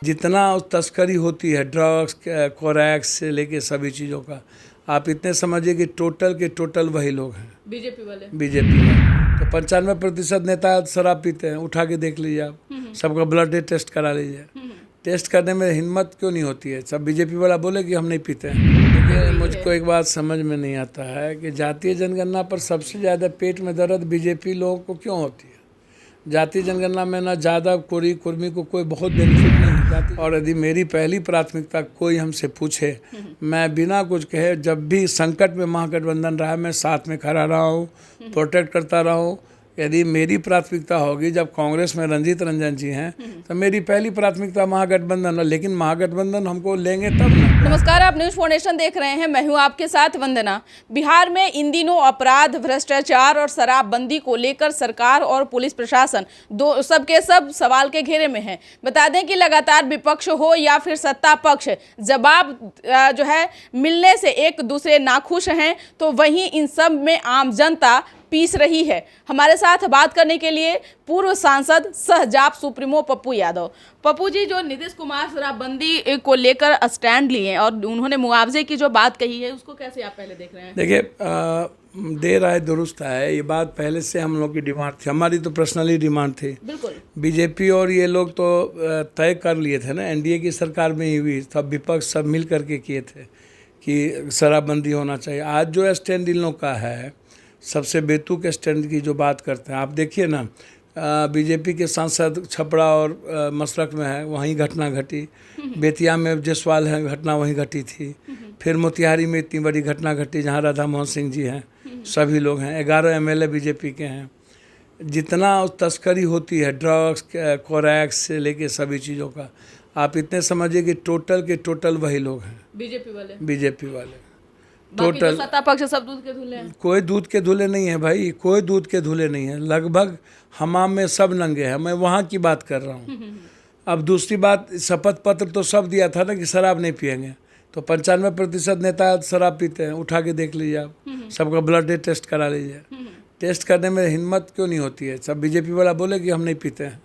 जितना तस्करी होती है ड्रग्स कोरैक्स से लेके सभी चीज़ों का, आप इतने समझिए कि टोटल के टोटल वही लोग हैं, बीजेपी वाले। तो 95% नेता शराब पीते हैं, उठा के देख लीजिए आप, सबका ब्लड टेस्ट करा लीजिए। टेस्ट करने में हिम्मत क्यों नहीं होती है? सब बीजेपी वाला बोले कि हम नहीं पीते हैं। देखिए, मुझको एक बात समझ में नहीं आता है कि जातीय जनगणना पर सबसे ज़्यादा पेट में दर्द बीजेपी लोगों को क्यों होती है। जातीय जनगणना में ना ज़्यादा कोरी कुर्मी को कोई बहुत बेनिफिट नहीं जाती। और यदि मेरी पहली प्राथमिकता कोई हमसे पूछे, मैं बिना कुछ कहे, जब भी संकट में महागठबंधन रहा, मैं साथ में खड़ा रहा हूँ, प्रोटेक्ट करता रहा हूँ। यदि मेरी प्राथमिकता होगी, जब कांग्रेस में रंजीत रंजन जी हैं, तो मेरी पहली प्राथमिकता महागठबंधन है, लेकिन महागठबंधन हमको लेंगे तब ना। नमस्कार, आप न्यूज फाउंडेशन देख रहे हैं, मैं हूं आपके साथ वंदना। बिहार में इन दिनों अपराध, भ्रष्टाचार और शराबबंदी को लेकर सरकार और पुलिस प्रशासन सबके सब सवाल के घेरे में है। बता दें कि लगातार विपक्ष हो या फिर सत्ता पक्ष, जवाब जो है मिलने से एक दूसरे नाखुश हैं, तो वहीं इन सब में आम जनता पीस रही है। हमारे साथ बात करने के लिए पूर्व सांसद सहजाप सुप्रीमो पप्पू यादव। पप्पू जी, जो नीतीश कुमार शराबबंदी को लेकर स्टैंड लिए और उन्होंने मुआवजे की जो बात कही है, उसको कैसे आप पहले देख रहे हैं? देखिए, देर आए दुरुस्त है, ये बात पहले से हम लोग की डिमांड थी, हमारी तो पर्सनली डिमांड थी। बिल्कुल। बीजेपी और ये लोग तो तय कर लिए थे ना, एनडीए की सरकार में ही हुई, सब विपक्ष सब मिल करके किए थे कि शराबबंदी होना चाहिए। आज जो स्टैंड इन लोग का है, सबसे बेतुक स्टैंड की जो बात करते हैं, आप देखिए ना, बीजेपी के सांसद छपरा और मसरक में है, वहीं घटना घटी। बेतिया में जसवाल है, घटना वहीं घटी थी। फिर मोतिहारी में इतनी बड़ी घटना घटी जहां राधा मोहन सिंह जी हैं, सभी लोग हैं, 11 एमएलए बीजेपी के हैं। जितना तस्करी होती है ड्रग्स कोरैक्स से लेके सभी चीज़ों का, आप इतने समझिए कि टोटल के टोटल वही लोग हैं, बीजेपी वाले। टोटल सत्ता पक्ष सब दूध के धुले हैं। कोई दूध के धुले नहीं है भाई, कोई दूध के धुले नहीं है। लगभग हमाम में सब नंगे हैं, मैं वहाँ की बात कर रहा हूँ। अब दूसरी बात, शपथ पत्र तो सब दिया था ना कि शराब नहीं पिएंगे, तो 95% नेता शराब पीते हैं, उठा के देख लीजिए आप, सबका ब्लड टेस्ट करा लीजिए। टेस्ट करने में हिम्मत क्यों नहीं होती है? सब बीजेपी वाला बोले कि हम नहीं पीते हैं।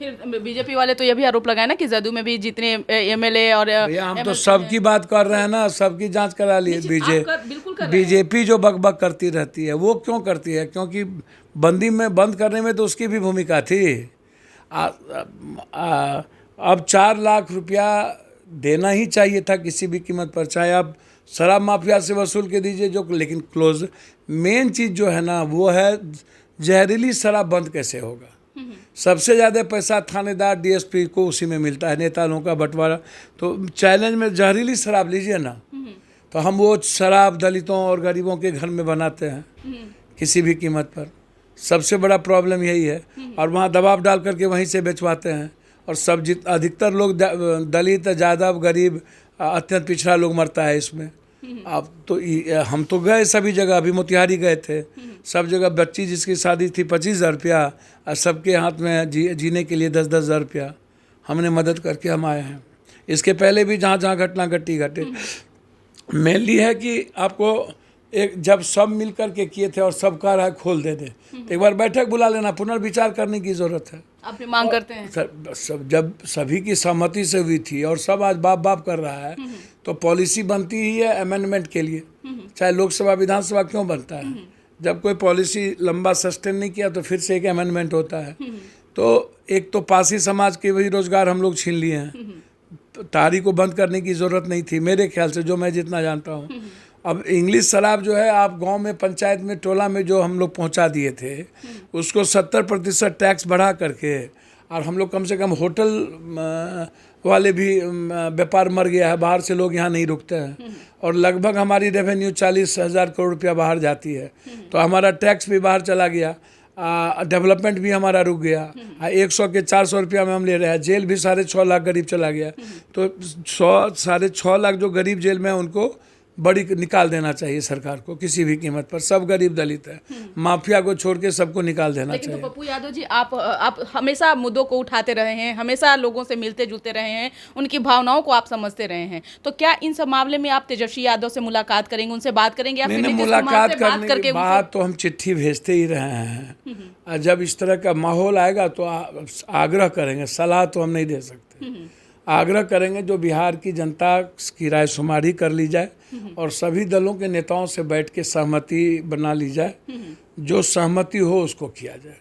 फिर बीजेपी वाले तो ये भी आरोप लगाए ना कि जदयू में भी जितने एमएलए और हम तो सबकी बात कर रहे हैं ना, सबकी जांच करा लिए। बीजेपी जो बकबक करती रहती है, वो क्यों करती है? क्योंकि बंद करने में तो उसकी भी भूमिका थी। अब 4 लाख रुपया देना ही चाहिए था किसी भी कीमत पर, चाहे आप शराब माफिया से वसूल के दीजिए जो, लेकिन क्लोज मेन चीज़ जो है ना, वो है जहरीली शराब बंद कैसे होगा। सबसे ज़्यादा पैसा थानेदार डीएसपी को उसी में मिलता है, नेता लोगों का बंटवारा। तो चैलेंज में जहरीली शराब लीजिए ना, तो हम वो शराब दलितों और गरीबों के घर में बनाते हैं किसी भी कीमत पर। सबसे बड़ा प्रॉब्लम यही है, और वहाँ दबाव डाल करके वहीं से बेचवाते हैं। और सब अधिकतर लोग दलित, यादव, गरीब, अत्यंत पिछड़ा लोग मरता है इसमें। अब तो हम तो गए सभी जगह, अभी मोतिहारी गए थे, सब जगह बच्ची जिसकी शादी थी 25,000 रुपया, और सबके हाथ में जीने के लिए 10-10 हज़ार रुपया हमने मदद करके हम आए हैं। इसके पहले भी जहाँ जहाँ घटना घटे मेनली है कि आपको एक जब सब मिल कर के किए थे और सब कह रहा है खोल दे, तो एक बार बैठक बुला लेना, पुनर्विचार करने की ज़रूरत है। आप ये मांग करते हैं? जब सभी की सहमति से हुई थी और सब आज बाप कर रहा है, तो पॉलिसी बनती ही है अमेंडमेंट के लिए। चाहे लोकसभा विधानसभा क्यों बनता है, जब कोई पॉलिसी लंबा सस्टेन नहीं किया तो फिर से एक अमेंडमेंट होता है। तो एक तो पासी समाज के वही रोजगार हम लोग छीन लिए हैं, तारी को बंद करने की ज़रूरत नहीं थी मेरे ख्याल से, जो मैं जितना जानता हूँ। अब इंग्लिश शराब जो है, आप गांव में, पंचायत में, टोला में जो हम लोग पहुंचा दिए थे, उसको 70% टैक्स बढ़ा करके, और हम लोग कम से कम होटल वाले भी व्यापार मर गया है, बाहर से लोग यहाँ नहीं रुकते हैं। और लगभग हमारी रेवेन्यू 40,000 करोड़ रुपया बाहर जाती है, तो हमारा टैक्स भी बाहर चला गया, डेवलपमेंट भी हमारा रुक गया। 100 के 400 रुपया में हम ले रहे हैं। जेल भी 6.5 लाख गरीब चला गया, तो 6.5 लाख जो गरीब जेल में है उनको बड़ी निकाल देना चाहिए सरकार को, किसी भी कीमत पर। सब गरीब दलित है, माफिया को छोड़ के सबको निकाल देना चाहिए। तो पप्पू यादव जी, आप हमेशा मुद्दों को उठाते रहे हैं, हमेशा लोगों से मिलते जुलते रहे हैं, उनकी भावनाओं को आप समझते रहे हैं, तो क्या इन सब मामले में आप तेजस्वी यादव से मुलाकात करेंगे, उनसे बात करेंगे? या फिर मुलाकात करने के बाद तो हम चिट्ठी भेजते ही रहे हैं। जब इस तरह का माहौल आएगा तो आग्रह करेंगे, सलाह तो हम नहीं दे सकते। आग्रह करेंगे जो बिहार की जनता की रायशुमारी कर ली जाए और सभी दलों के नेताओं से बैठ के सहमति बना ली जाए, जो सहमति हो उसको किया जाए,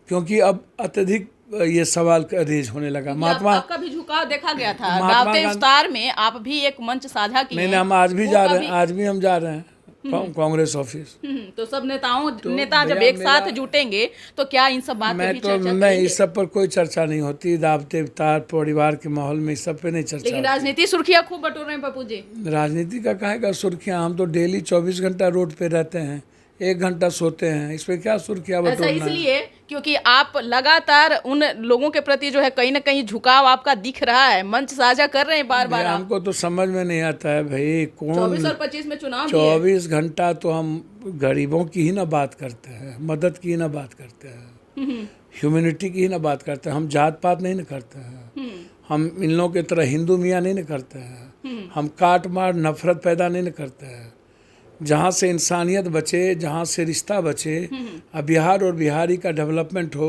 क्योंकि अब अत्यधिक ये सवाल रेज होने लगा। महात्मा आपका भी झुकाव देखा गया था महात्मा दावते गांधी- इफ्तार में, आप भी एक मंच साझा किए नहीं, हैं। हम आज भी वो जा रहे कभी- हैं, आज भी हम जा रहे हैं कांग्रेस ऑफिस। तो सब नेता जब भैया एक साथ मेरा- जुटेंगे तो क्या इन सब बात पे मैं भी तो चर्चा नहीं, करेंगे? इस सब पर कोई चर्चा नहीं होती, दावते इफ्तार परिवार के माहौल में इस सब पे नहीं चर्चा लेकिन होती। राजनीति सुर्खियां खूब बटोर रहे हैं पप्पू जी। राजनीति का कहेगा सुर्खियां, हम तो डेली 24 घंटा रोड पे रहते हैं, 1 घंटा सोते हैं, इसमें क्या सुर्खियां ऐसा बटोरना है? इसलिए क्योंकि आप लगातार उन लोगों के प्रति जो है कहीं ना कहीं झुकाव आपका दिख रहा है, मंच साझा कर रहे हैं बार बार भैया, आप। हमको तो समझ में नहीं आता है भाई, 24 कौन और 25 में चुनाव भी है। 24 घंटा तो हम गरीबों की ही ना बात करते हैं, मदद की ही ना बात करते हैं, ह्यूमैनिटी की ही ना बात करते हैं, हम जात पात नहीं ना करते हैं, हम इन लोगों की तरह हिंदू मियाँ नहीं ना करते हैं, हम काट मार नफरत पैदा नहीं ना करते हैं। जहाँ से इंसानियत बचे, जहाँ से रिश्ता बचे, अब बिहार और बिहारी का डेवलपमेंट हो,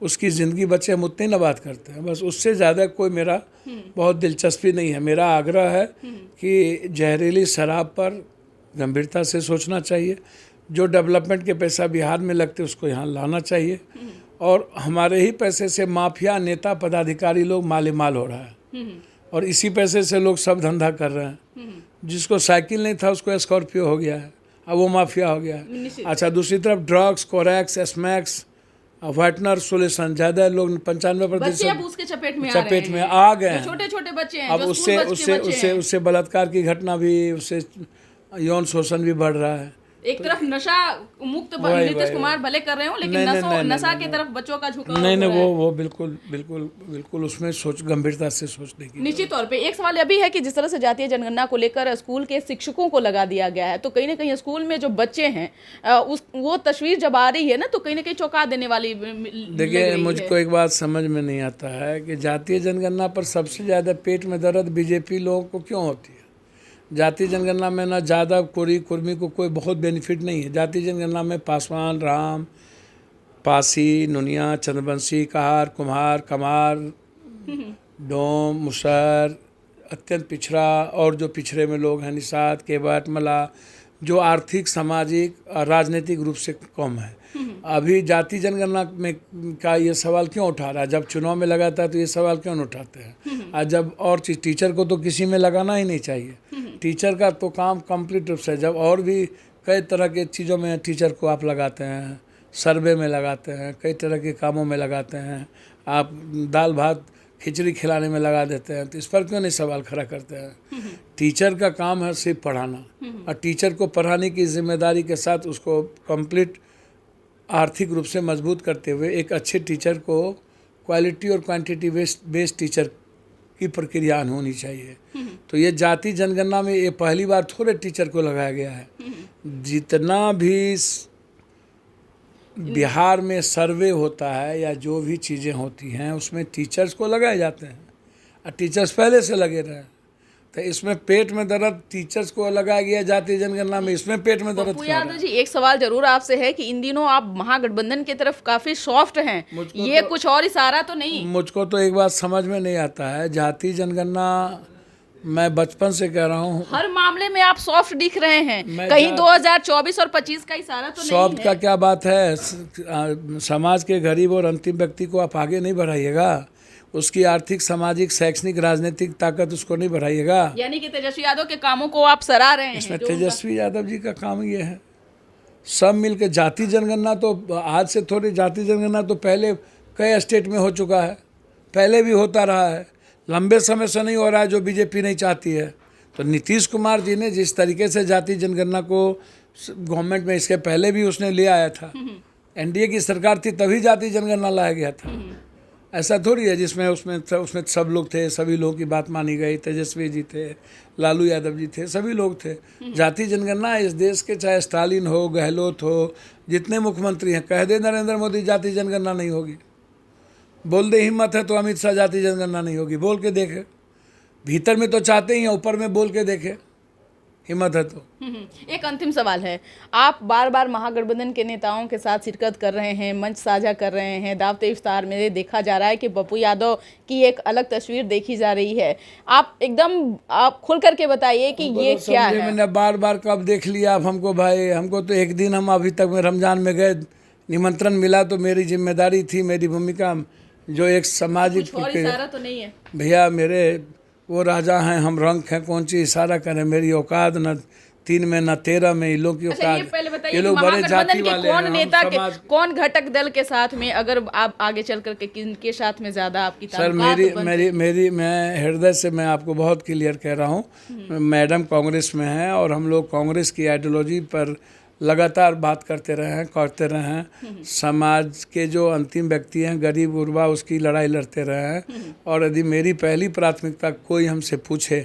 उसकी ज़िंदगी बचे, हम उतनी ना बात करते हैं। बस उससे ज़्यादा कोई मेरा बहुत दिलचस्पी नहीं है। मेरा आग्रह है कि जहरीली शराब पर गंभीरता से सोचना चाहिए, जो डेवलपमेंट के पैसा बिहार में लगते उसको यहाँ लाना चाहिए, और हमारे ही पैसे से माफिया नेता पदाधिकारी लोग माले माल हो रहा है, और इसी पैसे से लोग सब धंधा कर रहे हैं। जिसको साइकिल नहीं था उसको स्कॉर्पियो हो गया है, अब वो माफिया हो गया है। अच्छा, दूसरी तरफ ड्रग्स, कोरैक्स, एस्मैक्स, व्हाइटनर सोल्यूशन, ज़्यादा लोग 95% बच्चे अब उसके चपेट में आ रहे चपेट में हैं। आ गए हैं। छोटे छोटे बच्चे हैं, अब जो उससे स्कूल बच के उससे बच्चे उससे हैं। उससे बलात्कार की घटना भी, उससे यौन शोषण भी बढ़ रहा है। एक तरफ नशा मुक्त वही, नीतीश वही, कुमार भले कर रहे हो, लेकिन नहीं, नहीं, नहीं, नशा नहीं, की तरफ बच्चों का झुकाव नहीं हो नहीं, रहा है। वो बिल्कुल बिल्कुल बिल्कुल उसमें सोच गंभीरता से सोचने की। निश्चित तौर पे एक सवाल यह भी है कि जिस तरह से जातीय जनगणना को लेकर स्कूल के शिक्षकों को लगा दिया गया है, तो कहीं ना कहीं स्कूल में जो बच्चे हैं वो तस्वीर जब आ रही है ना, तो कहीं ना कहीं चौंका देने वाली देखिए, मुझको एक बात समझ में नहीं आता है कि जातीय जनगणना पर सबसे ज़्यादा पेट में दर्द बीजेपी लोगों को क्यों होती है। जातीय जनगणना में ना ज़्यादा कोरी कुर्मी को कोई बहुत बेनिफिट नहीं है। जातीय जनगणना में पासवान, राम, पासी, नुनिया, चंद्रवंशी, कहार, कुम्हार, कमार, डोम, मुसर, अत्यंत पिछड़ा और जो पिछड़े में लोग हैं, निषाद, केवट, मला, जो आर्थिक, सामाजिक और राजनीतिक रूप से कम है। अभी जातीय जनगणना में का ये सवाल क्यों उठा रहा है? जब चुनाव में लगाता है तो ये सवाल क्यों नहीं उठाते हैं? और जब और चीज़, टीचर को तो किसी में लगाना ही नहीं चाहिए। टीचर का तो काम कंप्लीट रूप से, जब और भी कई तरह के चीज़ों में टीचर को आप लगाते हैं, सर्वे में लगाते हैं, कई तरह के कामों में लगाते हैं, आप दाल भात खिचड़ी खिलाने में लगा देते हैं, तो इस पर क्यों नहीं सवाल खड़ा करते हैं? टीचर का काम है सिर्फ पढ़ाना, और टीचर को पढ़ाने की जिम्मेदारी के साथ उसको कंप्लीट आर्थिक रूप से मजबूत करते हुए एक अच्छे टीचर को क्वालिटी और क्वांटिटी बेस्ड टीचर की प्रक्रिया होनी चाहिए। तो ये जाति जनगणना में ये पहली बार थोड़े टीचर को लगाया गया है। जितना भी बिहार में सर्वे होता है या जो भी चीज़ें होती हैं उसमें टीचर्स को लगाए जाते हैं, और टीचर्स पहले से लगे रहे। तो इसमें पेट में दर्द टीचर्स को लगाया गया जातीय जनगणना में, इसमें पेट में दर्द पप्पू क्यों यादव जी, एक सवाल जरूर आपसे है कि इन दिनों आप महागठबंधन की तरफ काफी सॉफ्ट हैं, ये कुछ और इशारा तो नहीं? मुझको तो एक बात समझ में नहीं आता है, जातीय जनगणना मैं बचपन से कह रहा हूँ, हर मामले में आप सॉफ्ट दिख रहे हैं, मैं कहीं 2024 और 25 का इशारा तो नहीं सॉफ्ट है? का क्या बात है? समाज के गरीब और अंतिम व्यक्ति को आप आगे नहीं बढ़ाइएगा, उसकी आर्थिक, सामाजिक, शैक्षणिक, राजनीतिक ताकत उसको नहीं बढ़ाइएगा। यानी कि तेजस्वी यादव के कामों को आप सराह रहे हैं? इसमें जो तेजस्वी यादव जी का काम ये है, सब मिलकर जाति जनगणना तो आज से थोड़ी, जाति जनगणना तो पहले कई स्टेट में हो चुका है, पहले भी होता रहा है, लंबे समय से नहीं हो रहा है, जो बीजेपी नहीं चाहती है। तो नीतीश कुमार जी ने जिस तरीके से जाति जनगणना को गवर्नमेंट में इसके पहले भी उसने ले आया था, एनडीए की सरकार थी तभी जाति जनगणना लाया गया था। ऐसा थोड़ी है जिसमें उसमें सब लोग थे, सभी लोगों की बात मानी गई, तेजस्वी जी थे, लालू यादव जी थे, सभी लोग थे। जाति जनगणना इस देश के, चाहे स्टालिन हो, गहलोत हो, जितने मुख्यमंत्री हैं, कह दे नरेंद्र मोदी जाति जनगणना नहीं होगी, बोल दे हिम्मत है तो अमित शाह जाति जनगणना नहीं होगी, बोल के देखे। भीतर में तो चाहते ही हैं, ऊपर में बोल के देखे। हिम्मत है तो। एक अंतिम सवाल है, आप बार बार महागठबंधन के नेताओं के साथ शिरकत कर रहे हैं, मंच साझा कर रहे हैं, दावत इफ्तार में देखा जा रहा है कि पप्पू यादव की एक अलग तस्वीर देखी जा रही है। आप खुल करके बताइए कि ये क्या है। मैंने बार बार कब देख लिया आप हमको भाई, हमको तो एक दिन, हम अभी तक में रमजान में गए, निमंत्रण मिला तो मेरी जिम्मेदारी थी, मेरी भूमिका जो एक सामाजिक इशारा तो नहीं है भैया, मेरे वो राजा हैं, हम रंग हैं, कौन सी इशारा करें, मेरी औकात न 3 में न 13 में, इन लोग की अच्छा, ये औकात, पहले बताइए ये लोग कि बड़े जाति महागठबंधन के वाले कौन हैं, नेता हम के समाज। कौन घटक दल के साथ में, अगर आप आगे चल करके किनके साथ में ज्यादा आपकी सर ताल्लुकात मैं हृदय से मैं आपको बहुत क्लियर कह रहा हूँ, मैडम कांग्रेस में हैं और हम लोग कांग्रेस की आइडियोलॉजी पर लगातार बात करते करते रहे हैं। समाज के जो अंतिम व्यक्ति हैं, गरीब गुरबा, उसकी लड़ाई लड़ते रहे हैं। और यदि मेरी पहली प्राथमिकता कोई हमसे पूछे,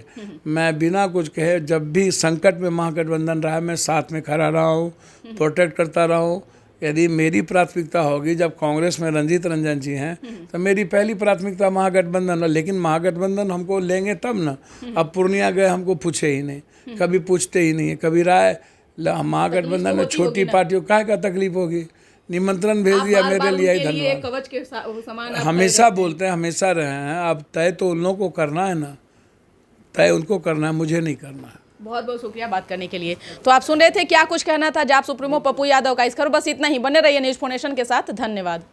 मैं बिना कुछ कहे, जब भी संकट में महागठबंधन रहा, मैं साथ में खड़ा रहा हूँ, प्रोटेक्ट करता रहा हूँ। यदि मेरी प्राथमिकता होगी, जब कांग्रेस में रंजीत रंजन जी हैं, तो मेरी पहली प्राथमिकता महागठबंधन है। लेकिन महागठबंधन हमको लेंगे तब ना। अब पूर्णिया गए, हमको पूछे ही नहीं, कभी पूछते ही नहीं है, कभी राय महागठबंधन में छोटी पार्टियों का तकलीफ होगी। निमंत्रण भेज दिया मेरे लिए, धन्यवाद। कवच के समान हमेशा बोलते हैं, हमेशा रहे हैं। अब तय तो उन लोगों को करना है ना, तय उनको करना है, मुझे नहीं करना है। बहुत बहुत शुक्रिया बात करने के लिए। तो आप सुन रहे थे क्या कुछ कहना था जाप सुप्रीमो पप्पू यादव का। इस खबर बस इतना ही। बने रहिए न्यूज़ फोनेशन के साथ। धन्यवाद।